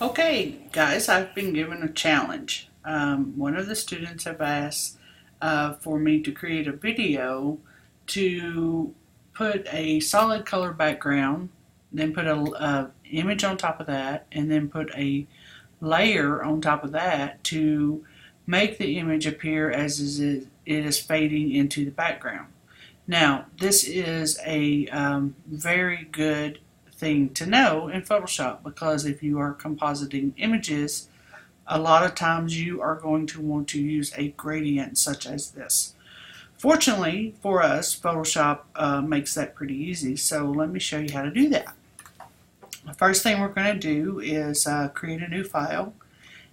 Okay, guys, I've been given a challenge. One of the students have asked for me to create a video to put a solid color background, then put a image on top of that, and then put a layer on top of that to make the image appear as it is fading into the background. Now, this is a very good thing to know in Photoshop because if you are compositing images, a lot of times you are going to want to use a gradient such as this. Fortunately for us, Photoshop makes that pretty easy, so let me show you how to do that. The first thing we're going to do is create a new file,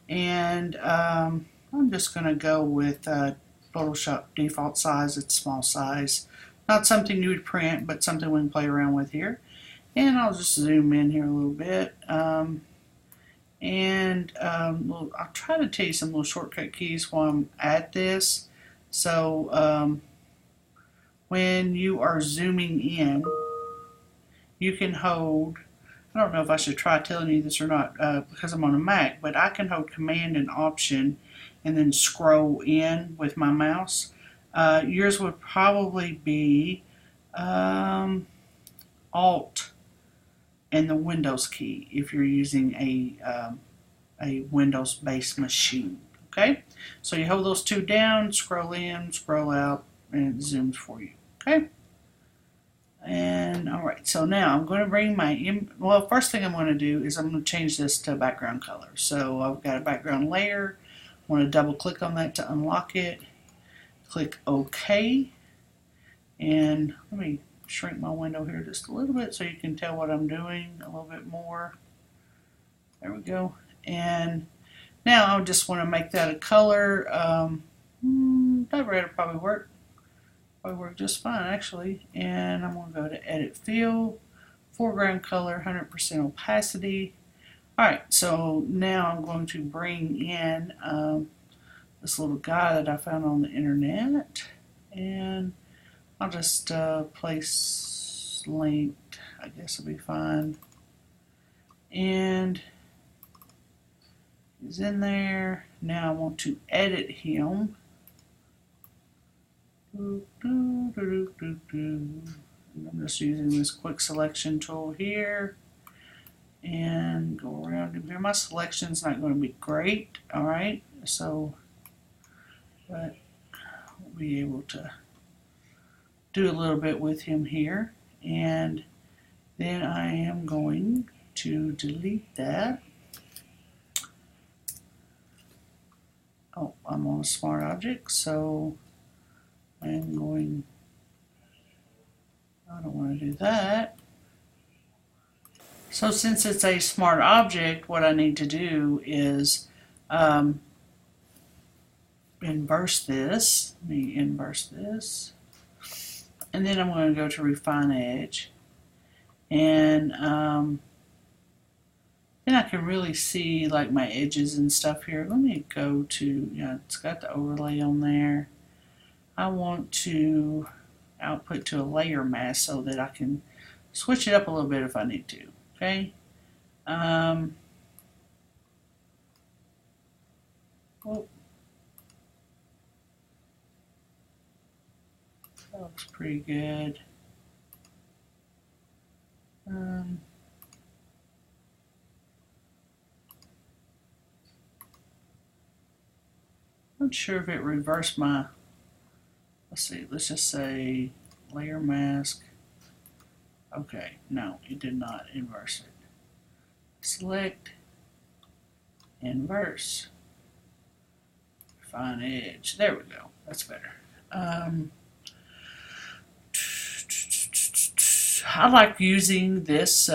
and I'm just going to go with Photoshop default size. It's small size. Not something you would print, but something we can play around with here. And I'll just zoom in here a little bit. I'll try to tell you some little shortcut keys while I'm at this. So when you are zooming in, you can hold, I don't know if I should try telling you this or not because I'm on a Mac, but I can hold Command and Option and then scroll in with my mouse. Yours would probably be Alt and the Windows key if you're using a Windows-based machine. Okay, so you hold those two down, scroll in, scroll out, and it zooms for you. Okay. And all right, so now I'm going to bring my, well, first thing I'm going to do is I'm going to change this to background color. So I've got a background layer. I want to double click on that to unlock it. Click OK. And let me shrink my window here just a little bit so you can tell what I'm doing a little bit more. There we go. And now I just want to make that a color. That red will probably work. Probably work just fine actually. And I'm going to go to Edit Fill, Foreground Color, 100% opacity. Alright, so now I'm going to bring in this little guy that I found on the internet. And I'll just place linked, I guess it'll be fine. And he's in there. Now I want to edit him. I'm just using this quick selection tool here and go around him here. My selection's not going to be great, alright, so but we'll be able to do a little bit with him here, and then I am going to delete that. Oh, I'm on a smart object, so I'm going, I don't want to do that. So since it's a smart object, what I need to do is inverse this. Let me inverse this. And then I'm going to go to Refine Edge. And then I can really see like my edges and stuff here. Let me go to, it's got the overlay on there. I want to output to a layer mask so that I can switch it up a little bit if I need to. Okay. Oh, that looks pretty good. Not sure if it reversed my, let's see, let's just say layer mask. Okay, no, it did not inverse it. Select, inverse, Refine Edge. There we go, that's better. I like using this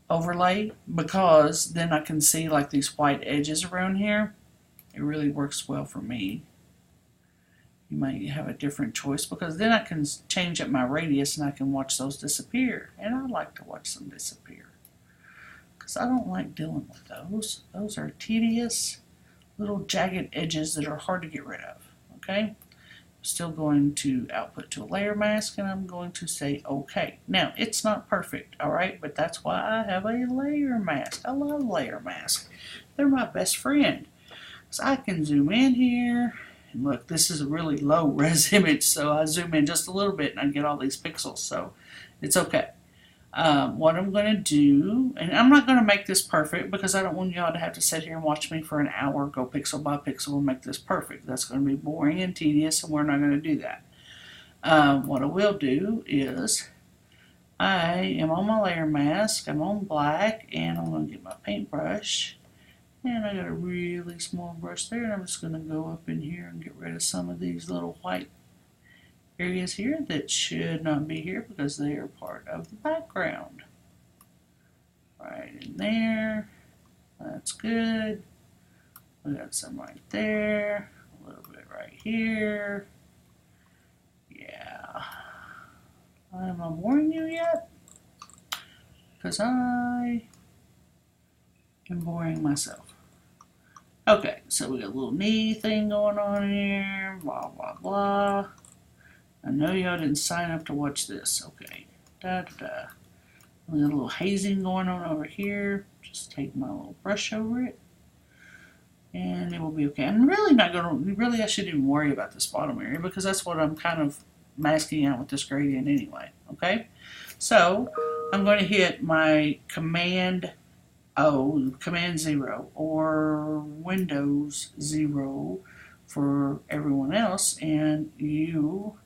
overlay because then I can see like these white edges around here. It really works well for me. You might have a different choice because then I can change up my radius and I can watch those disappear. And I like to watch them disappear because I don't like dealing with those. Those are tedious little jagged edges that are hard to get rid of. Okay, still going to output to a layer mask, and I'm going to say OK. Now, it's not perfect, alright, but that's why I have a layer mask. I love layer masks. They're my best friend. So I can zoom in here, and look, this is a really low res image, so I zoom in just a little bit and I get all these pixels, so it's okay. What I'm going to do, and I'm not going to make this perfect because I don't want y'all to have to sit here and watch me for an hour, go pixel by pixel and make this perfect. That's going to be boring and tedious, and we're not going to do that. What I will do is I am on my layer mask, I'm on black, and I'm going to get my paintbrush, and I got a really small brush there, and I'm just going to go up in here and get rid of some of these little white areas here that should not be here because they are part of the background. Right in there. That's good. We got some right there. A little bit right here. Yeah. Am I boring you yet? Because I am boring myself. Okay, so we got a little knee thing going on here. Blah, blah, blah. I know y'all didn't sign up to watch this. Okay. Da da da. We got a little hazing going on over here. Just take my little brush over it. And it will be okay. I'm really not going to, really I shouldn't even worry about this bottom area because that's what I'm kind of masking out with this gradient anyway. Okay. So I'm going to hit my Command O, Command 0, or Windows 0 for everyone else, and you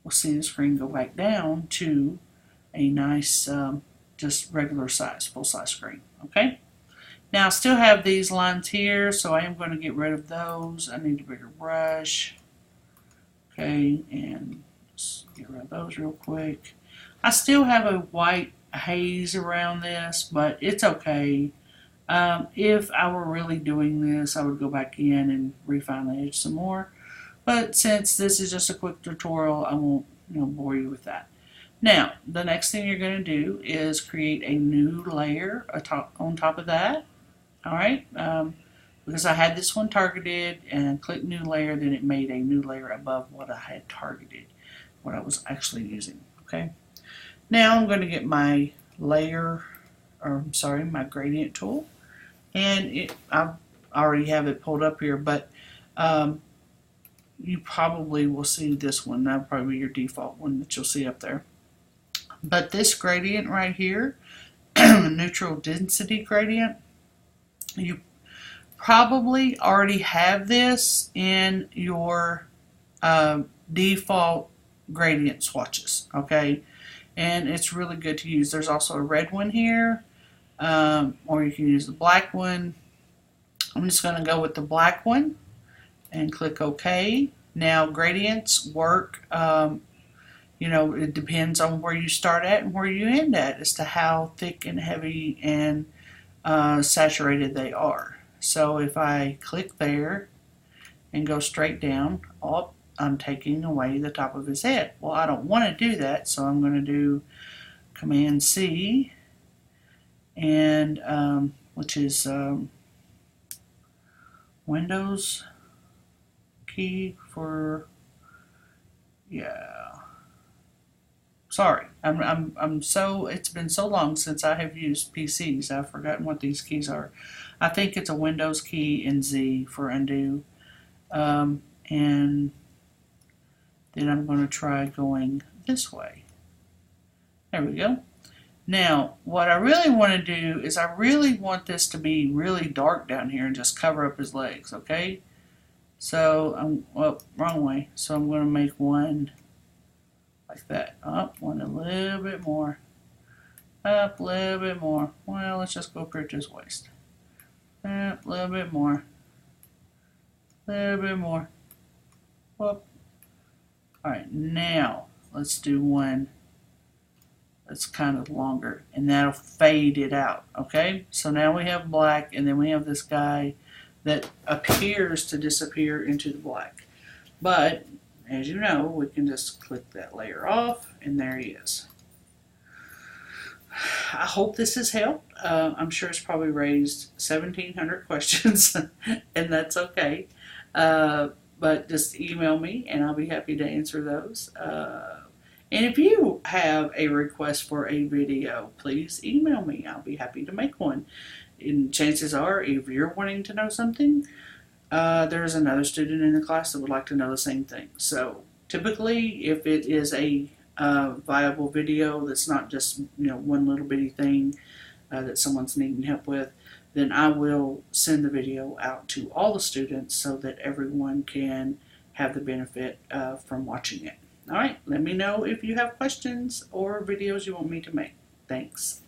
we'll see the screen go back down to a nice, just regular size, full size screen. Okay. Now I still have these lines here, so I am going to get rid of those. I need a bigger brush. Okay, and let's get rid of those real quick. I still have a white haze around this, but it's okay. If I were really doing this, I would go back in and refine the edge some more. But since this is just a quick tutorial, I won't bore you with that. Now, the next thing you're going to do is create a new layer on top of that. All right, because I had this one targeted and click new layer, then it made a new layer above what I had targeted, what I was actually using. Okay. Now I'm going to get my my gradient tool, and I already have it pulled up here, but you probably will see this one. That'll probably be your default one that you'll see up there. But this gradient right here, neutral density gradient, you probably already have this in your default gradient swatches, okay? And it's really good to use. There's also a red one here, or you can use the black one. I'm just going to go with the black one and click OK. Now gradients work, it depends on where you start at and where you end at as to how thick and heavy and saturated they are. So if I click there and go straight down, I'm taking away the top of his head. Well, I don't want to do that, so I'm going to do Command C, and which is Windows key for, yeah. Sorry, it's been so long since I have used PCs, I've forgotten what these keys are. I think it's a Windows key and Z for undo. And then I'm going to try going this way. There we go. Now, what I really want to do is I really want this to be really dark down here and just cover up his legs, okay? So, wrong way. So I'm going to make one like that. Up one a little bit more. Up a little bit more. Well, let's just go up here to his waist. Up a little bit more. A little bit more. Whoop. Alright, now let's do one that's kind of longer, and that'll fade it out, okay? So now we have black, and then we have this guy that appears to disappear into the black. But, as you know, we can just click that layer off, and there he is. I hope this has helped. I'm sure it's probably raised 1,700 questions, and that's okay. but just email me and I'll be happy to answer those. And if you have a request for a video, please email me. I'll be happy to make one. And chances are, if you're wanting to know something, there's another student in the class that would like to know the same thing. So typically, if it is a viable video that's not just one little bitty thing that someone's needing help with, then I will send the video out to all the students so that everyone can have the benefit from watching it. All right, let me know if you have questions or videos you want me to make. Thanks.